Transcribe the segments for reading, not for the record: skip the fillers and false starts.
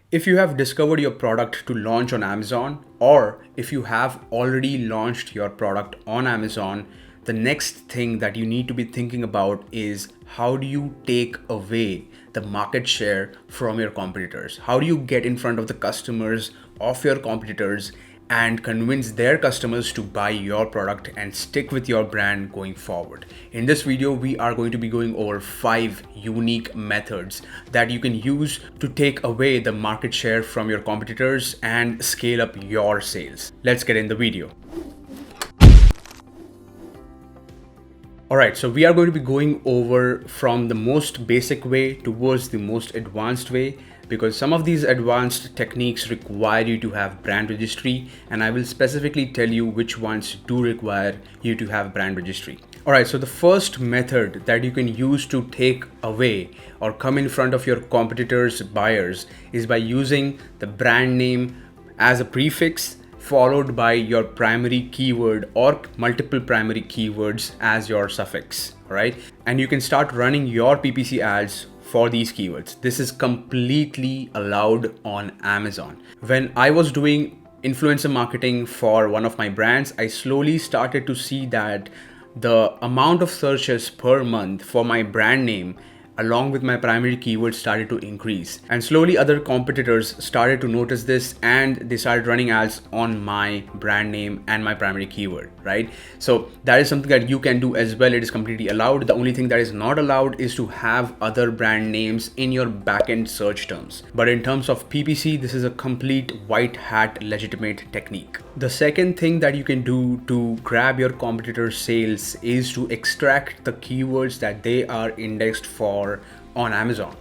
If you have discovered your product to launch on Amazon, or if you have already launched your product on Amazon, the next thing that you need to be thinking about is how do you take away the market share from your competitors? How do you get in front of the customers of your competitors and convince their customers to buy your product and stick with your brand going forward? In this video, we are going to be going over 5 unique methods that you can use to take away the market share from your competitors and scale up your sales. Let's get in the video. Alright, so we are going to be going over from the most basic way towards the most advanced way, because some of these advanced techniques require you to have brand registry, and I will specifically tell you which ones do require you to have brand registry. Alright, so the first method that you can use to take away or come in front of your competitors' buyers is by using the brand name as a prefix followed by your primary keyword or multiple primary keywords as your suffix, right? And you can start running your PPC ads for these keywords. This is completely allowed on Amazon. When I was doing influencer marketing for one of my brands, I slowly started to see that the amount of searches per month for my brand name along with my primary keywords started to increase, and slowly other competitors started to notice this and they started running ads on my brand name and my primary keyword, right? So that is something that you can do as well. It is completely allowed. The only thing that is not allowed is to have other brand names in your backend search terms. But in terms of PPC, this is a complete white hat legitimate technique. The second thing that you can do to grab your competitors' sales is to extract the keywords that they are indexed for on Amazon.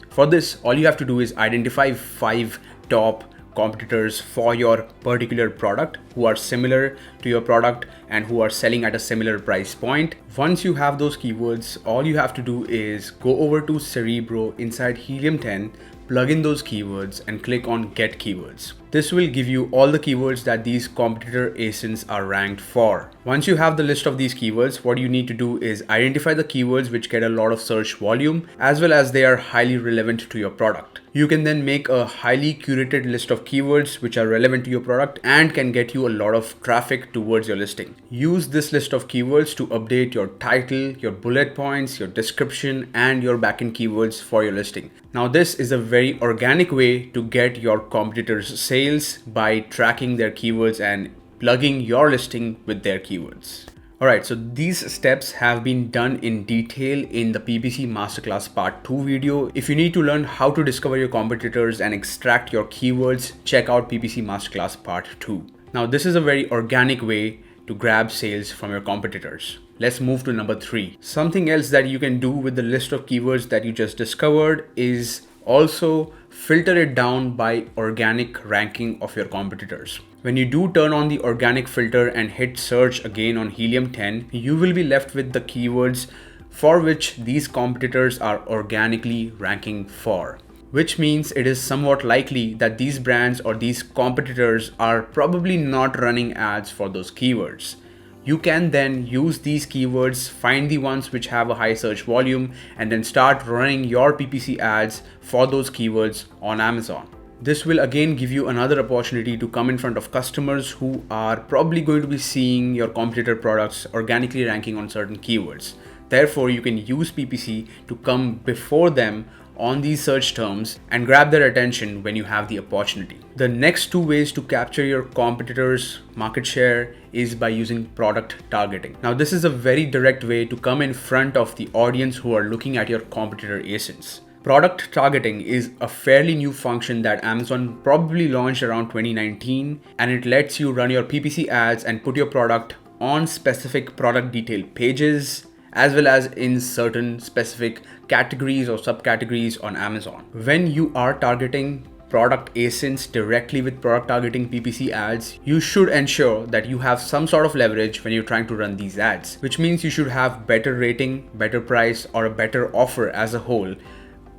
For this, all you have to do is identify 5 top competitors for your particular product who are similar to your product and who are selling at a similar price point. Once you have those keywords, all you have to do is go over to Cerebro inside Helium 10, plug in those keywords and click on Get Keywords. This will give you all the keywords that these competitor ASINs are ranked for. Once you have the list of these keywords, what you need to do is identify the keywords which get a lot of search volume as well as they are highly relevant to your product. You can then make a highly curated list of keywords which are relevant to your product and can get you a lot of traffic towards your listing. Use this list of keywords to update your title, your bullet points, your description, and your backend keywords for your listing. Now, this is a very organic way to get your competitors' sales by tracking their keywords and plugging your listing with their keywords. Alright, so these steps have been done in detail in the PPC Masterclass Part 2 video. If you need to learn how to discover your competitors and extract your keywords, check out PPC Masterclass Part 2. Now, this is a very organic way to grab sales from your competitors. Let's move to number 3. Something else that you can do with the list of keywords that you just discovered is also filter it down by organic ranking of your competitors. When you do turn on the organic filter and hit search again on Helium 10, you will be left with the keywords for which these competitors are organically ranking for, which means it is somewhat likely that these brands or these competitors are probably not running ads for those keywords. You can then use these keywords, find the ones which have a high search volume, and then start running your PPC ads for those keywords on Amazon. This will again give you another opportunity to come in front of customers who are probably going to be seeing your competitor products organically ranking on certain keywords. Therefore, you can use PPC to come before them on these search terms and grab their attention when you have the opportunity. The next 2 ways to capture your competitors' market share is by using product targeting. Now, this is a very direct way to come in front of the audience who are looking at your competitor ASINs. Product targeting is a fairly new function that Amazon probably launched around 2019, and it lets you run your PPC ads and put your product on specific product detail pages as well as in certain specific categories or subcategories on Amazon. When you are targeting product ASINs directly with product targeting PPC ads, you should ensure that you have some sort of leverage when you're trying to run these ads, which means you should have better rating, better price, or a better offer as a whole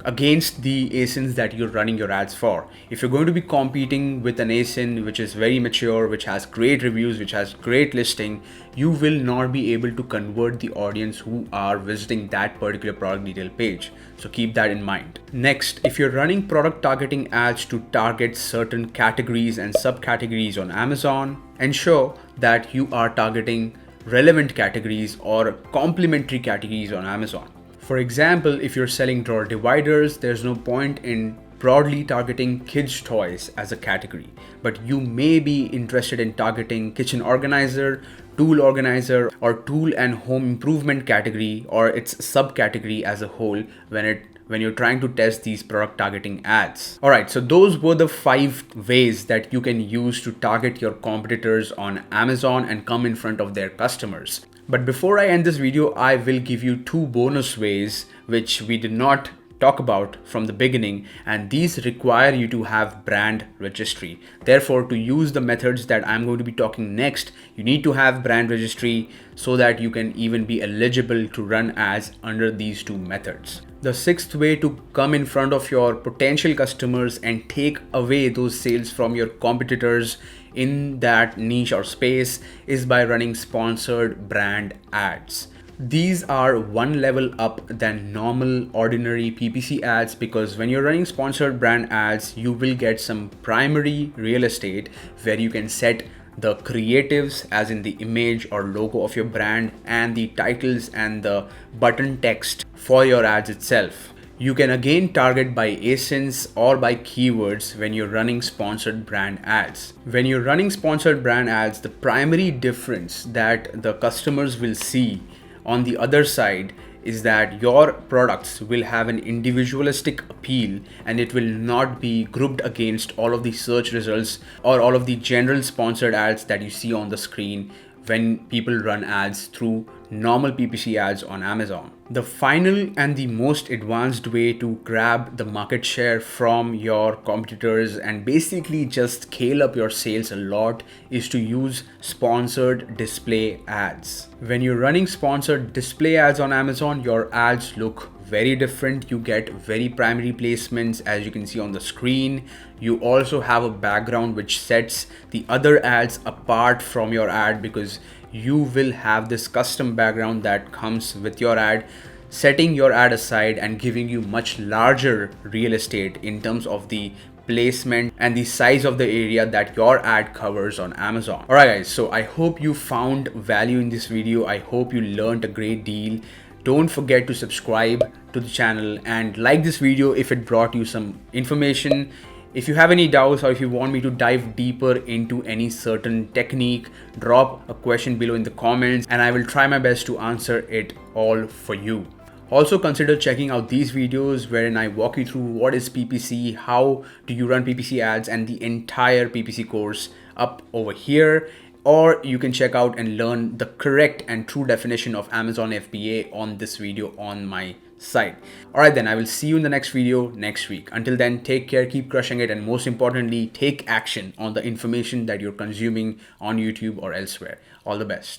against the ASINs that you're running your ads for. If you're going to be competing with an ASIN which is very mature, which has great reviews, which has great listing, you will not be able to convert the audience who are visiting that particular product detail page. So keep that in mind. Next, if you're running product targeting ads to target certain categories and subcategories on Amazon, ensure that you are targeting relevant categories or complementary categories on Amazon. For example, if you're selling drawer dividers, there's no point in broadly targeting kids' toys as a category, but you may be interested in targeting kitchen organizer, tool organizer, or tool and home improvement category or its subcategory as a whole when you're trying to test these product targeting ads. Alright, so those were the 5 ways that you can use to target your competitors on Amazon and come in front of their customers. But before I end this video, I will give you 2 bonus ways which we did not talk about from the beginning, and these require you to have brand registry. Therefore, to use the methods that I'm going to be talking next, you need to have brand registry so that you can even be eligible to run ads under these 2 methods. The 6th way to come in front of your potential customers and take away those sales from your competitors in that niche or space is by running sponsored brand ads. These are one level up than normal ordinary PPC ads, because when you're running sponsored brand ads, you will get some primary real estate where you can set the creatives, as in the image or logo of your brand, and the titles and the button text for your ads itself. You can again target by ASINs or by keywords when you're running sponsored brand ads. When you're running sponsored brand ads, the primary difference that the customers will see on the other side is that your products will have an individualistic appeal, and it will not be grouped against all of the search results or all of the general sponsored ads that you see on the screen when people run ads through normal PPC ads on Amazon. The final and the most advanced way to grab the market share from your competitors and basically just scale up your sales a lot is to use sponsored display ads. When you're running sponsored display ads on Amazon, your ads look very different. You get very primary placements, as you can see on the screen. You also have a background which sets the other ads apart from your ad, because you will have this custom background that comes with your ad, setting your ad aside and giving you much larger real estate in terms of the placement and the size of the area that your ad covers on Amazon. Alright guys, so I hope you found value in this video. I hope you learned a great deal. Don't forget to subscribe to the channel and like this video if it brought you some information. If you have any doubts, or if you want me to dive deeper into any certain technique, drop a question below in the comments and I will try my best to answer it all for you. Also consider checking out these videos wherein I walk you through what is PPC, how do you run PPC ads, and the entire PPC course up over here. Or you can check out and learn the correct and true definition of Amazon FBA on this video on my site. Alright then, I will see you in the next video next week. Until then, take care, keep crushing it, and most importantly, take action on the information that you're consuming on YouTube or elsewhere. All the best.